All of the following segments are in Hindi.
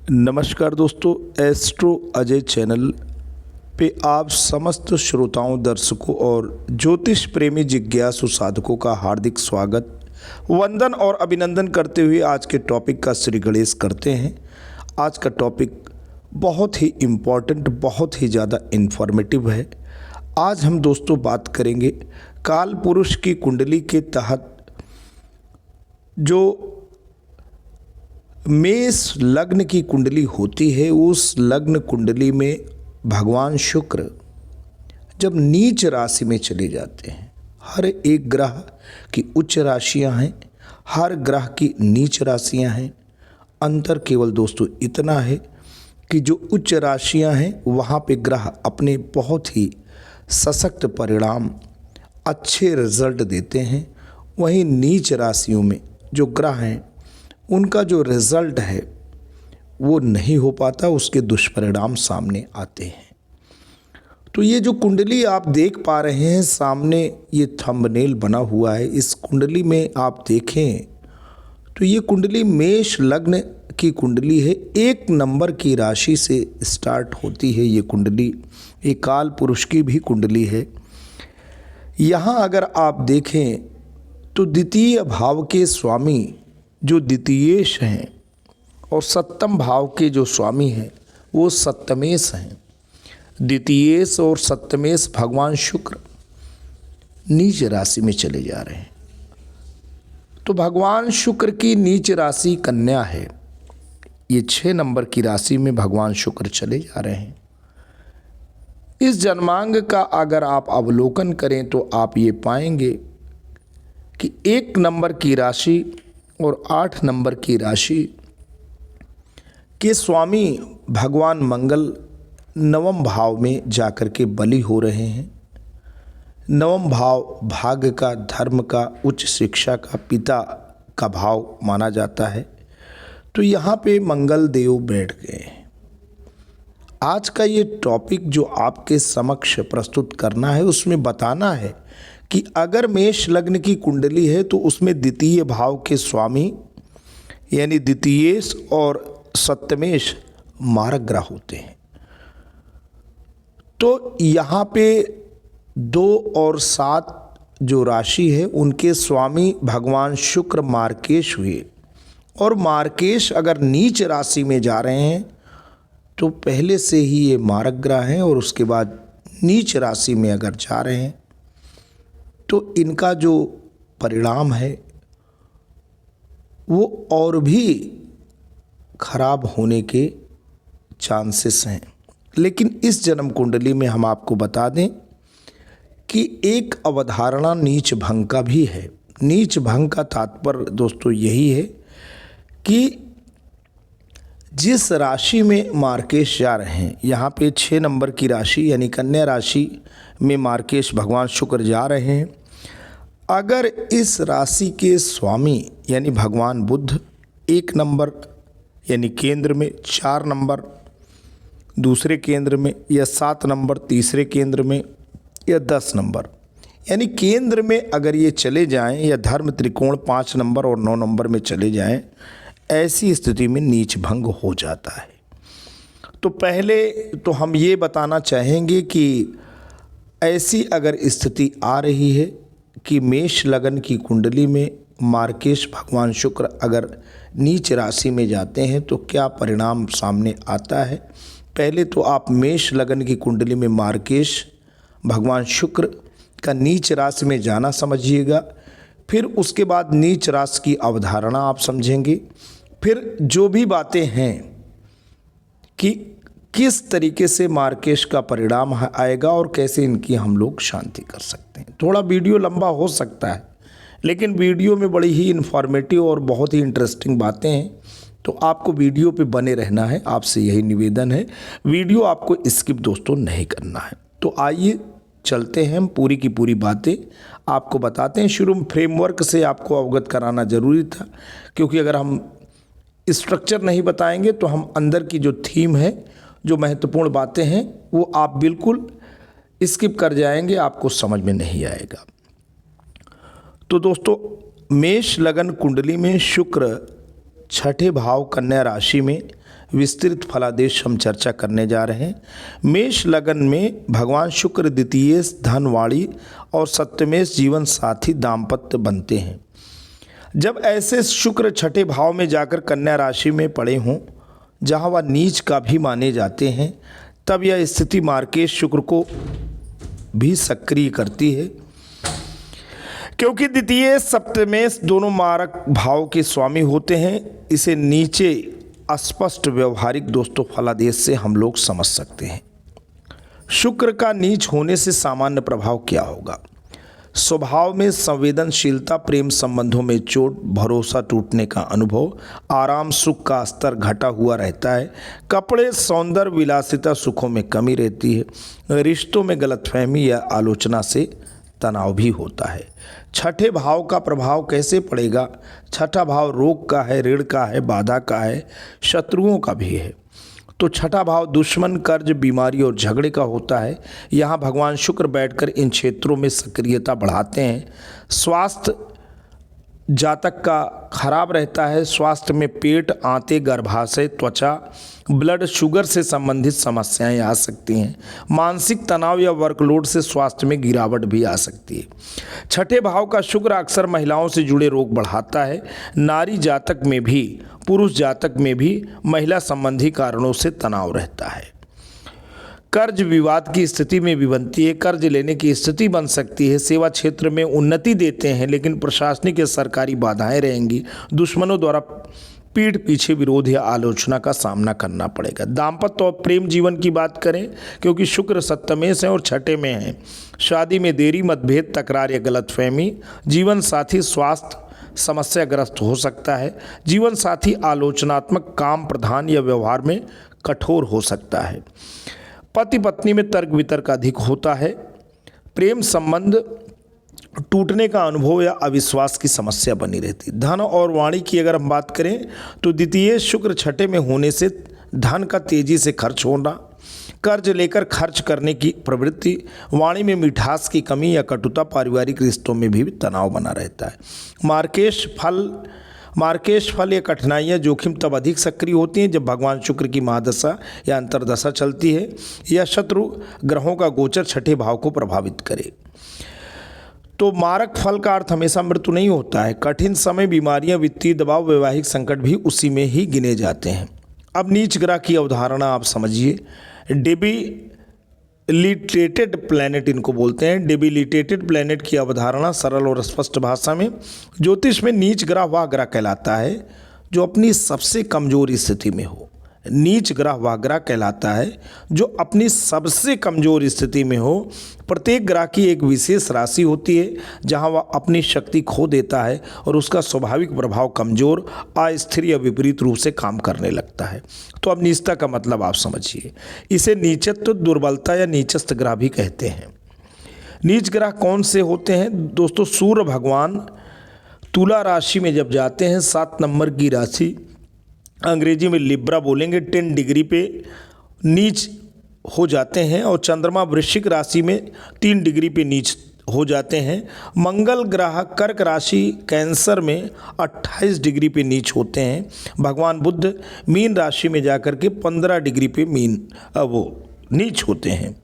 नमस्कार दोस्तों, एस्ट्रो अजय चैनल पे आप समस्त श्रोताओं, दर्शकों और ज्योतिष प्रेमी जिज्ञासु साधकों का हार्दिक स्वागत, वंदन और अभिनंदन करते हुए आज के टॉपिक का श्री गणेश करते हैं। आज का टॉपिक बहुत ही इम्पॉर्टेंट, बहुत ही ज़्यादा इन्फॉर्मेटिव है। आज हम दोस्तों बात करेंगे काल पुरुष की कुंडली के तहत जो मेष लग्न की कुंडली होती है, उस लग्न कुंडली में भगवान शुक्र जब नीच राशि में चले जाते हैं। हर एक ग्रह की उच्च राशियां हैं, हर ग्रह की नीच राशियां हैं। अंतर केवल दोस्तों इतना है कि जो उच्च राशियां हैं वहाँ पे ग्रह अपने बहुत ही सशक्त परिणाम, अच्छे रिजल्ट देते हैं। वहीं नीच राशियों में जो ग्रह हैं उनका जो रिज़ल्ट है वो नहीं हो पाता, उसके दुष्परिणाम सामने आते हैं। तो ये जो कुंडली आप देख पा रहे हैं सामने, ये थंबनेल बना हुआ है। इस कुंडली में आप देखें तो ये कुंडली मेष लग्न की कुंडली है। 1 नंबर की राशि से स्टार्ट होती है ये कुंडली। ये काल पुरुष की भी कुंडली है। यहाँ अगर आप देखें तो द्वितीय भाव के स्वामी जो द्वितीयेश हैं और सप्तम भाव के जो स्वामी हैं वो सप्तमेश हैं। द्वितीयेश और सप्तमेश भगवान शुक्र नीच राशि में चले जा रहे हैं। तो भगवान शुक्र की नीच राशि कन्या है। ये 6 नंबर की राशि में भगवान शुक्र चले जा रहे हैं। इस जन्मांग का अगर आप अवलोकन करें तो आप ये पाएंगे कि 1 नंबर की राशि और 8 नंबर की राशि के स्वामी भगवान मंगल नवम भाव में जाकर के बली हो रहे हैं। नवम भाव भाग्य का, धर्म का, उच्च शिक्षा का, पिता का भाव माना जाता है। तो यहाँ पे मंगल देव बैठ गए हैं। आज का ये टॉपिक जो आपके समक्ष प्रस्तुत करना है उसमें बताना है कि अगर मेष लग्न की कुंडली है तो उसमें द्वितीय भाव के स्वामी यानी द्वितीयेश और सप्तमेश मारक ग्रह होते हैं। तो यहाँ पे 2 और 7 जो राशि है उनके स्वामी भगवान शुक्र मार्केश हुए, और मार्केश अगर नीच राशि में जा रहे हैं तो पहले से ही ये मारक ग्रह हैं, और उसके बाद नीच राशि में अगर जा रहे हैं तो इनका जो परिणाम है वो और भी खराब होने के चांसेस हैं। लेकिन इस जन्म कुंडली में हम आपको बता दें कि एक अवधारणा नीच भंग का भी है। नीच भंग का तात्पर्य दोस्तों यही है कि जिस राशि में मार्केश जा रहे हैं, यहाँ पे 6 नंबर की राशि यानी कन्या राशि में मार्केश भगवान शुक्र जा रहे हैं। अगर इस राशि के स्वामी यानी भगवान बुध 1 नंबर यानी केंद्र में, 4 नंबर दूसरे केंद्र में, या 7 नंबर तीसरे केंद्र में, या 10 नंबर यानी केंद्र में अगर ये चले जाएं, या धर्म त्रिकोण 5 नंबर और 9 नंबर में चले जाएं, ऐसी स्थिति में नीच भंग हो जाता है। तो पहले तो हम ये बताना चाहेंगे कि ऐसी अगर स्थिति आ रही है कि मेष लगन की कुंडली में मार्केश भगवान शुक्र अगर नीच राशि में जाते हैं तो क्या परिणाम सामने आता है। पहले तो आप मेष लगन की कुंडली में मार्केश भगवान शुक्र का नीच राशि में जाना समझिएगा। फिर उसके बाद नीच राशि की अवधारणा आप समझेंगे। फिर जो भी बातें हैं कि किस तरीके से मार्केश का परिणाम आएगा और कैसे इनकी हम लोग शांति कर सकते हैं। थोड़ा वीडियो लंबा हो सकता है, लेकिन वीडियो में बड़ी ही इन्फॉर्मेटिव और बहुत ही इंटरेस्टिंग बातें हैं, तो आपको वीडियो पे बने रहना है। आपसे यही निवेदन है, वीडियो आपको स्किप दोस्तों नहीं करना है। तो आइए चलते हैं, हम पूरी की पूरी बातें आपको बताते हैं। शुरू में फ्रेमवर्क से आपको अवगत कराना ज़रूरी था, क्योंकि अगर हम स्ट्रक्चर नहीं बताएंगे तो हम अंदर की जो थीम है, जो महत्वपूर्ण बातें हैं, वो आप बिल्कुल स्किप कर जाएंगे, आपको समझ में नहीं आएगा। तो दोस्तों मेष लगन कुंडली में शुक्र 6ठे भाव कन्या राशि में विस्तृत फलादेश हम चर्चा करने जा रहे हैं। मेष लगन में भगवान शुक्र द्वितीय धनवाणी और सप्तमेश जीवन साथी दाम्पत्य बनते हैं। जब ऐसे शुक्र छठे भाव में जाकर कन्या राशि में पड़े हों, जहां वह नीच का भी माने जाते हैं, तब यह स्थिति मार्केश शुक्र को भी सक्रिय करती है, क्योंकि द्वितीय सप्तमेश दोनों मारक भाव के स्वामी होते हैं। इसे नीचे अस्पष्ट व्यवहारिक दोस्तों फलादेश से हम लोग समझ सकते हैं। शुक्र का नीच होने से सामान्य प्रभाव क्या होगा? स्वभाव में संवेदनशीलता, प्रेम संबंधों में चोट, भरोसा टूटने का अनुभव, आराम सुख का स्तर घटा हुआ रहता है। कपड़े, सौंदर्य, विलासिता, सुखों में कमी रहती है। रिश्तों में गलतफहमी या आलोचना से तनाव भी होता है। छठे भाव का प्रभाव कैसे पड़ेगा? छठा भाव रोग का है, ऋण का है, बाधा का है, शत्रुओं का भी है। तो छठा भाव दुश्मन, कर्ज, बीमारी और झगड़े का होता है। यहाँ भगवान शुक्र बैठकर इन क्षेत्रों में सक्रियता बढ़ाते हैं। स्वास्थ्य जातक का खराब रहता है। स्वास्थ्य में पेट, आंतें, गर्भाशय, त्वचा, ब्लड शुगर से संबंधित समस्याएं आ सकती हैं। मानसिक तनाव या वर्कलोड से स्वास्थ्य में गिरावट भी आ सकती है। छठे भाव का शुक्र अक्सर महिलाओं से जुड़े रोग बढ़ाता है। नारी जातक में भी, पुरुष जातक में भी महिला संबंधी कारणों से तनाव रहता है। कर्ज विवाद की स्थिति में भी बनती है। कर्ज लेने की स्थिति बन सकती है। सेवा क्षेत्र में उन्नति देते हैं, लेकिन प्रशासनिक या सरकारी बाधाएं रहेंगी। दुश्मनों द्वारा पीठ पीछे विरोध या आलोचना का सामना करना पड़ेगा। दाम्पत्य और प्रेम जीवन की बात करें, क्योंकि शुक्र सप्तमेश है और छठे में है। शादी में देरी, मतभेद, तकरार या गलतफहमी। जीवन साथी स्वास्थ्य समस्याग्रस्त हो सकता है। जीवन साथी आलोचनात्मक, काम प्रधान या व्यवहार में कठोर हो सकता है। पति पत्नी में तर्क वितर्क अधिक होता है। प्रेम संबंध टूटने का अनुभव या अविश्वास की समस्या बनी रहती। धन और वाणी की अगर हम बात करें तो द्वितीय शुक्र छठे में होने से धन का तेजी से खर्च होना, कर्ज लेकर खर्च करने की प्रवृत्ति, वाणी में मिठास की कमी या कटुता, पारिवारिक रिश्तों में भी तनाव बना रहता है। मार्केश फल या कठिनाइयाँ, जोखिम तब अधिक सक्रिय होती हैं जब भगवान शुक्र की महादशा या अंतर्दशा चलती है या शत्रु ग्रहों का गोचर छठे भाव को प्रभावित करे। तो मारक फल का अर्थ हमेशा मृत्यु नहीं होता है। कठिन समय, बीमारियां, वित्तीय दबाव, वैवाहिक संकट भी उसी में ही गिने जाते हैं। अब नीच ग्रह की अवधारणा आप समझिए। डेबिलिटेटेड प्लैनेट इनको बोलते हैं। डेबिलिटेटेड प्लैनेट की अवधारणा सरल और स्पष्ट भाषा में, ज्योतिष में नीच ग्रह वह ग्रह कहलाता है जो अपनी सबसे कमजोर स्थिति में हो। नीच ग्रह वह ग्रह कहलाता है जो अपनी सबसे कमजोर स्थिति में हो। प्रत्येक ग्रह की एक विशेष राशि होती है जहां वह अपनी शक्ति खो देता है और उसका स्वाभाविक प्रभाव कमजोर, अस्थिर या विपरीत रूप से काम करने लगता है। तो अब नीचता का मतलब आप समझिए। इसे नीचत्व, दुर्बलता या नीचस्थ ग्रह भी कहते हैं। नीच ग्रह कौन से होते हैं दोस्तों? सूर्य भगवान तुला राशि में जब जाते हैं, 7 नंबर की राशि, अंग्रेजी में लिब्रा बोलेंगे, 10 डिग्री पे नीच हो जाते हैं। और चंद्रमा वृश्चिक राशि में 3 डिग्री पे नीच हो जाते हैं। मंगल ग्रह कर्क राशि कैंसर में 28 डिग्री पे नीच होते हैं। भगवान बुद्ध मीन राशि में जाकर के 15 डिग्री पे नीच होते हैं।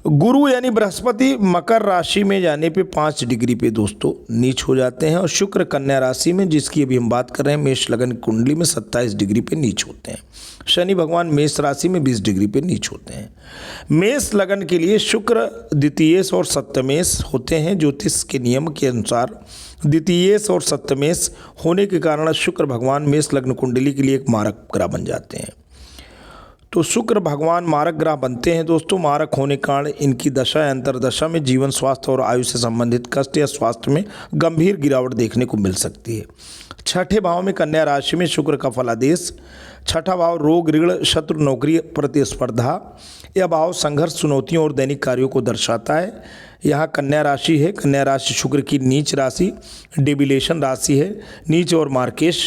गुरु यानी बृहस्पति मकर राशि में जाने पे 5 डिग्री पे दोस्तों नीच हो जाते हैं। और शुक्र कन्या राशि में, जिसकी अभी हम बात कर रहे हैं, मेष लगन कुंडली में 27 डिग्री पे नीच होते हैं। शनि भगवान मेष राशि में 20 डिग्री पे नीच होते हैं। मेष लगन के लिए शुक्र द्वितीयेश और सप्तमेश होते हैं। ज्योतिष के नियम के अनुसार द्वितीयेश और सप्तमेश होने के कारण शुक्र भगवान मेष लग्न कुंडली के लिए एक मारक ग्रह बन जाते हैं। तो शुक्र भगवान मारक ग्रह बनते हैं दोस्तों। मारक होने के कारण इनकी दशा या अंतर्दशा में जीवन, स्वास्थ्य और आयु से संबंधित कष्ट या स्वास्थ्य में गंभीर गिरावट देखने को मिल सकती है। छठे भाव में कन्या राशि में शुक्र का फलादेश। छठा भाव रोग, ऋण, शत्रु, नौकरी, प्रतिस्पर्धा। यह भाव संघर्ष, चुनौतियों और दैनिक कार्यों को दर्शाता है। यहाँ कन्या राशि है। कन्या राशि शुक्र की नीच राशि, डेबिलेशन राशि है। नीच और मार्केश,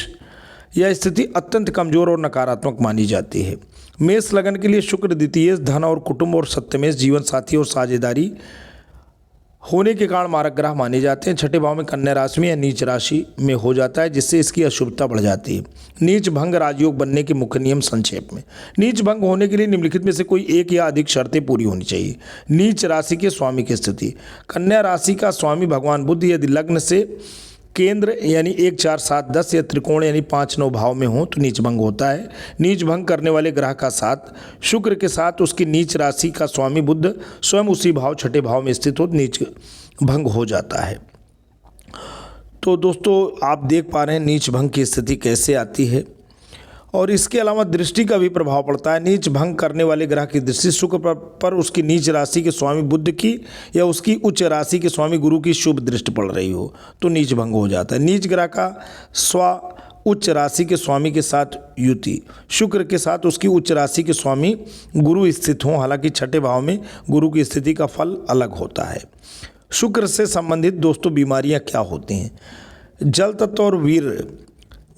यह स्थिति अत्यंत कमजोर और नकारात्मक मानी जाती है। मेष लगन के लिए शुक्र द्वितीय धन और कुटुंब और सप्तमेश जीवन साथी और साझेदारी होने के कारण मारक ग्रह माने जाते हैं। छठे भाव में कन्या राशि में या नीच राशि में हो जाता है, जिससे इसकी अशुभता बढ़ जाती है। नीच भंग राजयोग बनने के मुख्य नियम संक्षेप में। नीच भंग होने के लिए निम्नलिखित में से कोई एक या अधिक शर्तें पूरी होनी चाहिए। नीच राशि के स्वामी की स्थिति। कन्या राशि का स्वामी भगवान बुध यदि लग्न से केंद्र यानी 1, 4, 7, 10 या त्रिकोण यानी 5, 9 भाव में हो तो नीच भंग होता है। नीच भंग करने वाले ग्रह का साथ शुक्र के साथ उसकी नीच राशि का स्वामी बुध स्वयं उसी भाव छठे भाव में स्थित हो तो नीच भंग हो जाता है। तो दोस्तों आप देख पा रहे हैं नीच भंग की स्थिति कैसे आती है, और इसके अलावा दृष्टि का भी प्रभाव पड़ता है। नीच भंग करने वाले ग्रह की दृष्टि शुक्र पर उसकी नीच राशि के स्वामी बुध की या उसकी उच्च राशि के स्वामी गुरु की शुभ दृष्टि पड़ रही हो तो नीच भंग हो जाता है। नीच ग्रह का उच्च राशि के स्वामी के साथ युति, शुक्र के साथ उसकी उच्च राशि के स्वामी गुरु स्थित हों, हालांकि छठे भाव में गुरु की स्थिति का फल अलग होता है। शुक्र से संबंधित दोस्तों बीमारियां क्या होती हैं? जल तत्व और वीर।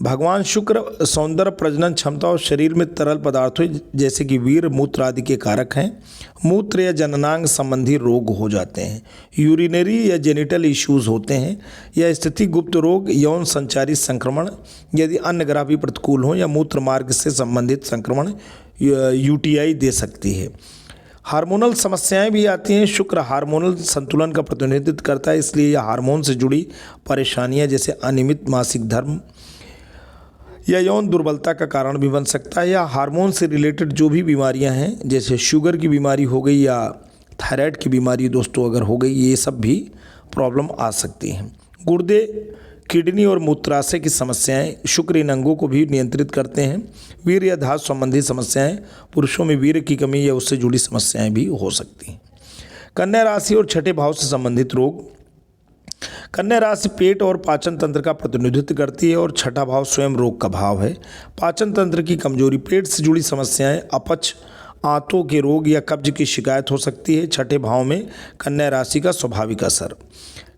भगवान शुक्र सौंदर्य, प्रजनन क्षमता और शरीर में तरल पदार्थों जैसे कि वीर, मूत्र आदि के कारक हैं। मूत्र या जननांग संबंधी रोग हो जाते हैं। यूरिनरी या जेनिटल इश्यूज होते हैं। यह स्थिति गुप्त रोग, यौन संचारी संक्रमण यदि अन्य ग्रह भी प्रतिकूल हों या मूत्र मार्ग से संबंधित संक्रमण यूटीआई दे सकती है। हार्मोनल समस्याएं भी आती हैं। शुक्र हार्मोनल संतुलन का प्रतिनिधित्व करता है, इसलिए यह हार्मोन से जुड़ी परेशानियां जैसे अनियमित मासिक धर्म या यौन दुर्बलता का कारण भी बन सकता है, या हार्मोन से रिलेटेड जो भी बीमारियां हैं जैसे शुगर की बीमारी हो गई या थायराइड की बीमारी दोस्तों अगर हो गई, ये सब भी प्रॉब्लम आ सकती हैं। गुर्दे, किडनी और मूत्राशय की समस्याएं शुक्र इन अंगों को भी नियंत्रित करते हैं। वीर या धातु संबंधी समस्याएं, पुरुषों में वीर की कमी या उससे जुड़ी समस्याएं भी हो सकती हैं। कन्या राशि और छठे भाव से संबंधित रोग। कन्या राशि पेट और पाचन तंत्र का प्रतिनिधित्व करती है और छठा भाव स्वयं रोग का भाव है। पाचन तंत्र की कमजोरी, पेट से जुड़ी समस्याएं, अपच, आंतों के रोग या कब्ज की शिकायत हो सकती है। छठे भाव में कन्या राशि का स्वाभाविक असर।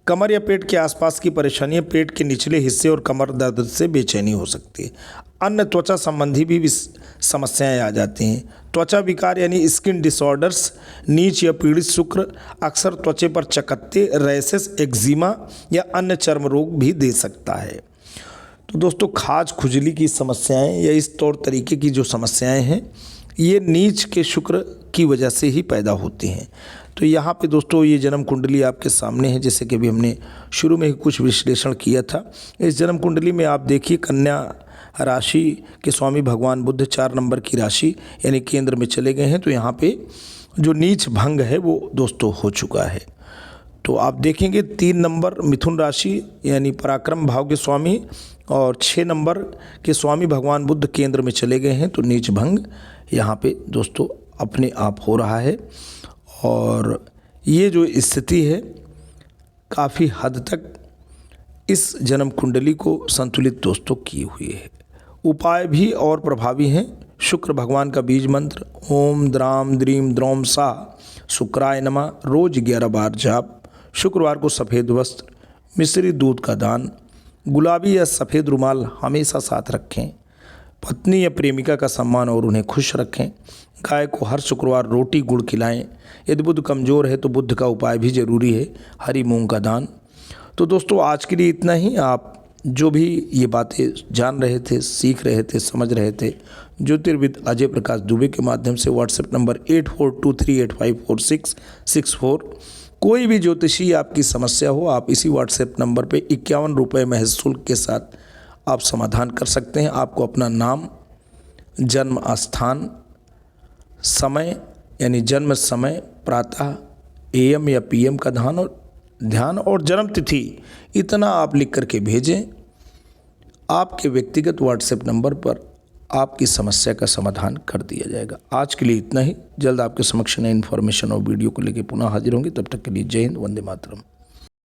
कमर या पेट के आसपास की परेशानियां, पेट के निचले हिस्से और कमर दर्द से बेचैनी हो सकती है। अन्य त्वचा संबंधी भी समस्याएं आ जाती हैं। त्वचा विकार यानी स्किन डिसऑर्डर्स, नीच या पीड़ित शुक्र अक्सर त्वचा पर चकत्ते, रैसेस, एक्जिमा या अन्य चर्म रोग भी दे सकता है। तो दोस्तों खाज खुजली की समस्याएं या इस तौर तरीके की जो समस्याएं हैं ये नीच के शुक्र की वजह से ही पैदा होती हैं। तो यहाँ पे दोस्तों ये जन्म कुंडली आपके सामने है, जैसे कि अभी हमने शुरू में ही कुछ विश्लेषण किया था। इस जन्म कुंडली में आप देखिए कन्या राशि के स्वामी भगवान बुध 4 नंबर की राशि यानी केंद्र में चले गए हैं, तो यहाँ पे जो नीच भंग है वो दोस्तों हो चुका है। तो आप देखेंगे 3 नंबर मिथुन राशि यानी पराक्रम भाव के स्वामी और 6 नंबर के स्वामी भगवान बुध केंद्र में चले गए हैं, तो नीच भंग यहाँ पे दोस्तों अपने आप हो रहा है। और ये जो स्थिति है काफ़ी हद तक इस जन्म कुंडली को संतुलित दोस्तों की हुई है। उपाय भी और प्रभावी हैं। शुक्र भगवान का बीज मंत्र ओम द्राम द्रीम द्रोम सा शुक्राय नमः रोज 11 बार जाप। शुक्रवार को सफ़ेद वस्त्र, मिश्री दूध का दान, गुलाबी या सफ़ेद रुमाल हमेशा साथ रखें। पत्नी या प्रेमिका का सम्मान और उन्हें खुश रखें। गाय को हर शुक्रवार रोटी गुड़ खिलाएं। यदि बुध कमज़ोर है तो बुध का उपाय भी जरूरी है, हरी मूंग का दान। तो दोस्तों आज के लिए इतना ही। आप जो भी ये बातें जान रहे थे, सीख रहे थे, समझ रहे थे, ज्योतिर्विद अजय प्रकाश दुबे के माध्यम से व्हाट्सएप नंबर 8423854664 कोई भी ज्योतिषी आपकी समस्या हो आप इसी व्हाट्सएप नंबर पे 51 रुपये महज शुल्क के साथ आप समाधान कर सकते हैं। आपको अपना नाम, जन्म स्थान, समय यानी जन्म समय प्रातः AM या PM का ध्यान और जन्म तिथि इतना आप लिख करके भेजें। आपके व्यक्तिगत व्हाट्सएप नंबर पर आपकी समस्या का समाधान कर दिया जाएगा। आज के लिए इतना ही। जल्द आपके समक्ष नई इन्फॉर्मेशन और वीडियो को लेकर पुनः हाजिर होंगे। तब तक के लिए जय हिंद, वंदे मातरम।